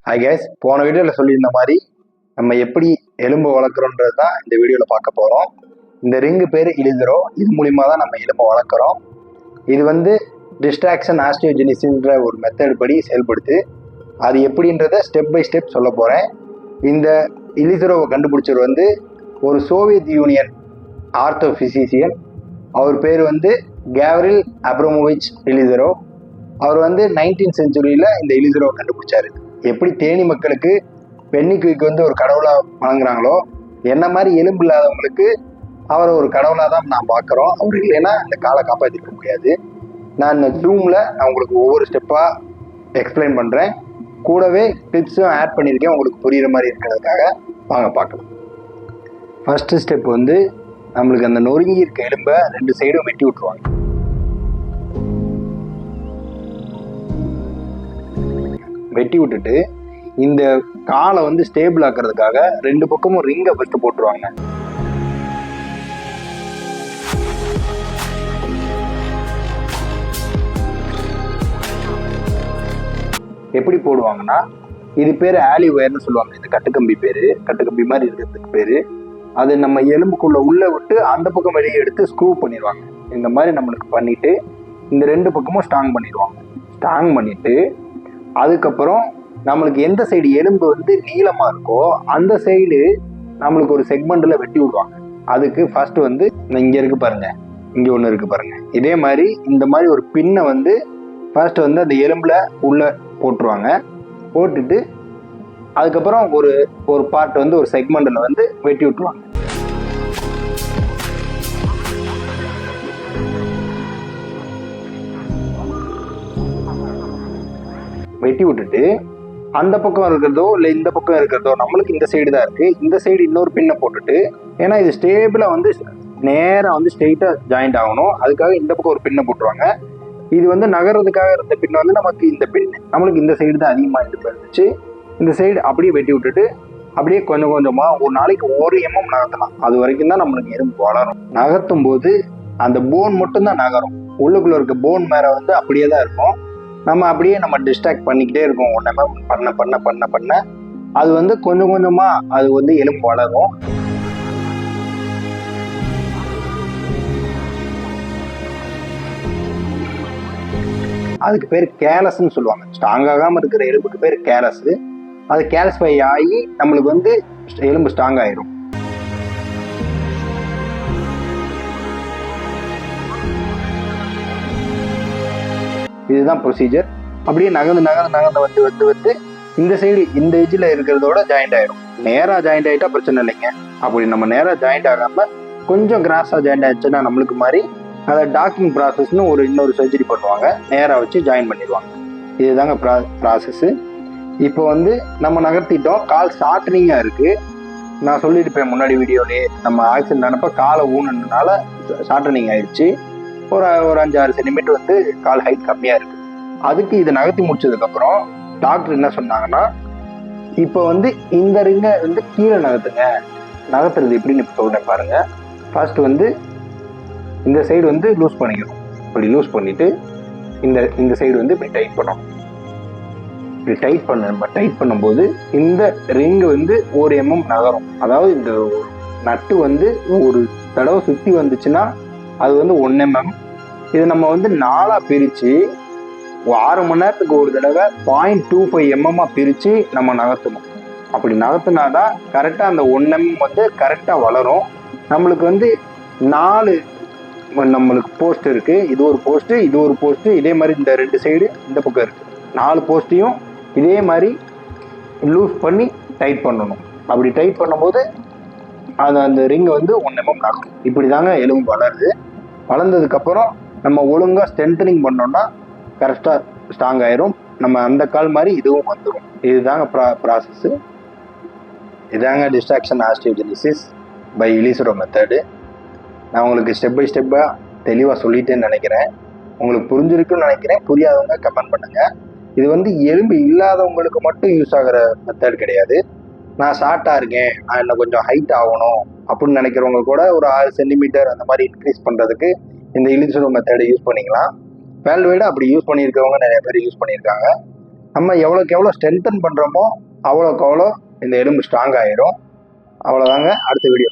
Hi guys, போன வீடியோவில் சொல்லியிருந்த மாதிரி நம்ம எப்படி எலும்பு வளர்க்குறோன்றது தான் இந்த வீடியோவில் பார்க்க போகிறோம். இந்த ரிங்கு பேர் இலிசரோ. இது மூலிமா தான் நம்ம எலும்பை வளர்க்குறோம். இது வந்து டிஸ்ட்ராக்ஷன் ஆஸ்டியோஜெனிசிஸ்ன்ற ஒரு மெத்தட் படி செயல்படுத்து. அது எப்படின்றத ஸ்டெப் பை ஸ்டெப் சொல்ல போகிறேன். இந்த இலிசரோவை கண்டுபிடிச்சவர் வந்து ஒரு சோவியத் யூனியன் ஆர்த்தோபிசிசியன். அவர் பேர் வந்து கேவ்ரில் அப்ரமோவிச் இலிசரோ. அவர் வந்து 19th செஞ்சுரியில் இந்த இலிசரோவை கண்டுபிடிச்சாரு. எப்படி தேனி மக்களுக்கு பென்னிக்விக் வந்து ஒரு கடவுளாக வழங்குறாங்களோ, என்ன மாதிரி எலும்பு இல்லாதவங்களுக்கு அவரை ஒரு கடவுளாக தான் நான் பார்க்குறோம். அவர் இல்லைன்னா இந்த காலை காப்பாற்றிக்க முடியாது. நான் இந்த ஜூமில் நான் உங்களுக்கு ஒவ்வொரு ஸ்டெப்பாக எக்ஸ்பிளைன் பண்ணுறேன். கூடவே டிப்ஸும் ஆட் பண்ணியிருக்கேன் உங்களுக்கு புரிகிற மாதிரி இருக்கிறதுக்காக. வாங்க பார்க்கலாம். ஃபஸ்ட்டு ஸ்டெப் வந்து நம்மளுக்கு அந்த நொறுங்கி இருக்க எலும்பை 2 சைடும் வெட்டி விட்டுருவாங்க. வெட்டி விட்டுட்டு இந்த காலை வந்து ஸ்டேபிள் ஆக்கிறதுக்காக 2 பக்கமும் ரிங்கை ஃபஸ்ட்டு போட்டுருவாங்க. எப்படி போடுவாங்கன்னா, இது பேர் ஆலி ஒயர்னு சொல்லுவாங்க. இந்த கட்டுக்கம்பி பேர், கட்டுக்கம்பி மாதிரி இருக்கிறதுக்கு பேர். அது நம்ம எலும்புக்குள்ள உள்ள விட்டு அந்த பக்கம் வெளியே எடுத்து ஸ்க்ரூ பண்ணிடுவாங்க. இந்த மாதிரி நம்மளுக்கு பண்ணிட்டு இந்த 2 பக்கமும் ஸ்ட்ராங் பண்ணிடுவாங்க. ஸ்ட்ராங் பண்ணிட்டு அதுக்கப்புறம் நம்மளுக்கு எந்த சைடு எலும்பு வந்து நீளமாக இருக்கோ அந்த சைடு நம்மளுக்கு ஒரு செக்மெண்ட்டில் வெட்டி விடுவாங்க. அதுக்கு ஃபர்ஸ்ட் வந்து இங்கே இருக்கு பாருங்க, இங்கே ஒன்று இருக்கு பாருங்க. இதே மாதிரி இந்த மாதிரி ஒரு பின்னை வந்து ஃபர்ஸ்ட் வந்து அந்த எலும்பில் உள்ள போட்டுருவாங்க. போட்டுட்டு அதுக்கப்புறம் ஒரு பார்ட் வந்து ஒரு செக்மெண்ட்டில் வந்து வெட்டி விட்டுருவாங்க. வெட்டி விட்டுட்டு அந்த பக்கம் இருக்கிறதோ இல்லை இந்த பக்கம் இருக்கிறதோ, நம்மளுக்கு இந்த சைடு தான் இருக்குது, இந்த சைடு இன்னொரு பின்னை போட்டுட்டு, ஏன்னா இது ஸ்டேபிளாக வந்து நேராக வந்து ஸ்ட்ரெயிட்டாக ஜாயிண்ட் ஆகணும், அதுக்காக இந்த பக்கம் ஒரு பின்னை போட்டுருவாங்க. இது வந்து நகர்றதுக்காக இருந்த பின்னை வந்து நமக்கு இந்த பின் நம்மளுக்கு இந்த சைடு தான் அதிகமாக இருந்துச்சு. இந்த சைடு அப்படியே வெட்டி விட்டுட்டு அப்படியே கொஞ்சம் கொஞ்சமாக ஒரு நாளைக்கு 1 mm நகர்த்தலாம். அது வரைக்கும் தான் நம்மளுக்கு எலும்பு வளரும். நகர்த்தும் போது அந்த போன் மட்டும்தான் நகரும். உள்ளுக்குள்ளே இருக்க போன் மேலே வந்து அப்படியே தான் இருக்கும். நம்ம டிஸ்ட்ராக்ட் பண்ணிக்கிட்டே இருக்கோம். ஒன்றுமே பண்ண பண்ண பண்ண பண்ண அது வந்து கொஞ்சம் கொஞ்சமாக அது வந்து எலும்பு வளரும். அதுக்கு பேர் கேலஸ்ன்னு சொல்லுவாங்க. ஸ்ட்ராங் ஆகாமல் இருக்கிற எலும்புக்கு பேர் கேலஸ். அது கேல்சிஃபை ஆகி நம்மளுக்கு வந்து எலும்பு ஸ்ட்ராங் ஆயிரும். இதுதான் ப்ரொசீஜர். அப்படியே நகர்ந்து நகர்ந்து நகர்ந்து வந்து வந்து வந்து இந்த சைடு இந்த எஜ்ஜில் இருக்கிறதோட ஜாயிண்ட் ஆயிடும். நேராக ஜாயிண்ட் ஆகிட்டா பிரச்சனை இல்லைங்க. அப்படி நம்ம நேராக ஜாயிண்ட் ஆகாமல் கொஞ்சம் கிராஸாக ஜாயிண்ட் ஆயிடுச்சுன்னா நம்மளுக்கு மாதிரி அதை டாக்கிங் ப்ராசஸ்னு இன்னொரு சர்ஜரி பண்ணுவாங்க. நேராக வச்சு ஜாயின் பண்ணிடுவாங்க. இதுதாங்க ப்ராசஸ்ஸு. இப்போ வந்து நம்ம நகர்த்திட்டோம். கால் ஷார்ட்டனிங்காக இருக்குது. நான் சொல்லியிருப்பேன் முன்னாடி வீடியோலேயே, நம்ம ஆக்சிடென்ட் ஆனப்போ காலை ஊனதுனால ஷார்ட்டனிங் ஆயிடுச்சு. ஒரு 5-6 சென்டிமீட்டர் வந்து கால் ஹைட் கம்மியாக இருக்குது. அதுக்கு இதை நகர்த்தி முடிச்சதுக்கப்புறம் டாக்டர் என்ன சொன்னாங்கன்னா, இப்போ வந்து இந்த ரிங்கை வந்து கீழே நகர்த்துங்க. நகர்த்துறது எப்படின்னு இப்போ சொல்கிறேன் பாருங்கள். ஃபர்ஸ்ட் வந்து இந்த சைடு வந்து லூஸ் பண்ணிக்கணும். இப்படி லூஸ் பண்ணிவிட்டு இந்த சைடு வந்து இப்படி டைட் பண்ணணும். இப்படி டைட் பண்ணும்போது இந்த ரிங்கு வந்து 1 mm நகரும். அதாவது இந்த நட்டு வந்து ஒரு தடவை சுற்றி வந்துச்சுன்னா அது வந்து 1 mm. இது நம்ம வந்து 4ஆக பிரித்து 6 மணி நேரத்துக்கு ஒரு தடவை 0.25 mm பிரித்து நம்ம நகர்த்தணும். அப்படி நகர்த்தினா தான் கரெக்டாக அந்த 1 mm வந்து கரெக்டாக வளரும். நம்மளுக்கு வந்து 4 நம்மளுக்கு போஸ்ட் இருக்குது. இது ஒரு போஸ்ட்டு, இது ஒரு போஸ்ட்டு, இதே மாதிரி இந்த 2 சைடு இந்த பக்கம் இருக்குது. 4 போஸ்ட்டையும் இதே மாதிரி லூஸ் பண்ணி டைட் பண்ணணும். அப்படி டைட் பண்ணும்போது அந்த ரிங்கை வந்து 1 mm நகரும். இப்படி தாங்க எலும்பு வளருது. வளர்ந்ததுக்கப்புறம் நம்ம ஒழுங்காக ஸ்ட்ரென்தனிங் பண்ணோம்னா கரெக்டாக ஸ்ட்ராங் ஆயிரும். நம்ம அந்த கால் மாதிரி இதுவும் வந்துடும். இதுதாங்க ப்ராசஸ்ஸு. இதாங்க டிஸ்ட்ராக்ஷன் ஆஸ்டியோஜெனிசிஸ் பை இலிசரோ மெத்தடு. நான் உங்களுக்கு ஸ்டெப் பை ஸ்டெப்பாக தெளிவாக சொல்லிட்டேன்னு நினைக்கிறேன். உங்களுக்கு புரிஞ்சிருக்குன்னு நினைக்கிறேன். புரியாதவங்க கமெண்ட் பண்ணுங்கள். இது வந்து எலும்பு இல்லாதவங்களுக்கு மட்டும் யூஸ் ஆகிற மெத்தட் கிடையாது. நான் ஷார்ட்டாக இருக்கேன், நான் இன்னும் கொஞ்சம் ஹைட் ஆகணும் அப்படின்னு நினைக்கிறவங்க கூட ஒரு 6 சென்டிமீட்டர் அந்த மாதிரி இன்க்ரீஸ் பண்ணுறதுக்கு இந்த இலிசரோ மெத்தடை யூஸ் பண்ணிக்கலாம். வேர்ல்டு வைடாக அப்படி யூஸ் பண்ணியிருக்கவங்க நிறைய பேர் யூஸ் பண்ணியிருக்காங்க. நம்ம எவ்வளோக்கு எவ்வளோ ஸ்ட்ரென்தன் பண்ணுறோமோ அவ்வளோக்கு அவ்வளோ இந்த எலும்பு ஸ்ட்ராங் ஆயிரும். அவ்வளோதாங்க. அடுத்த வீடியோ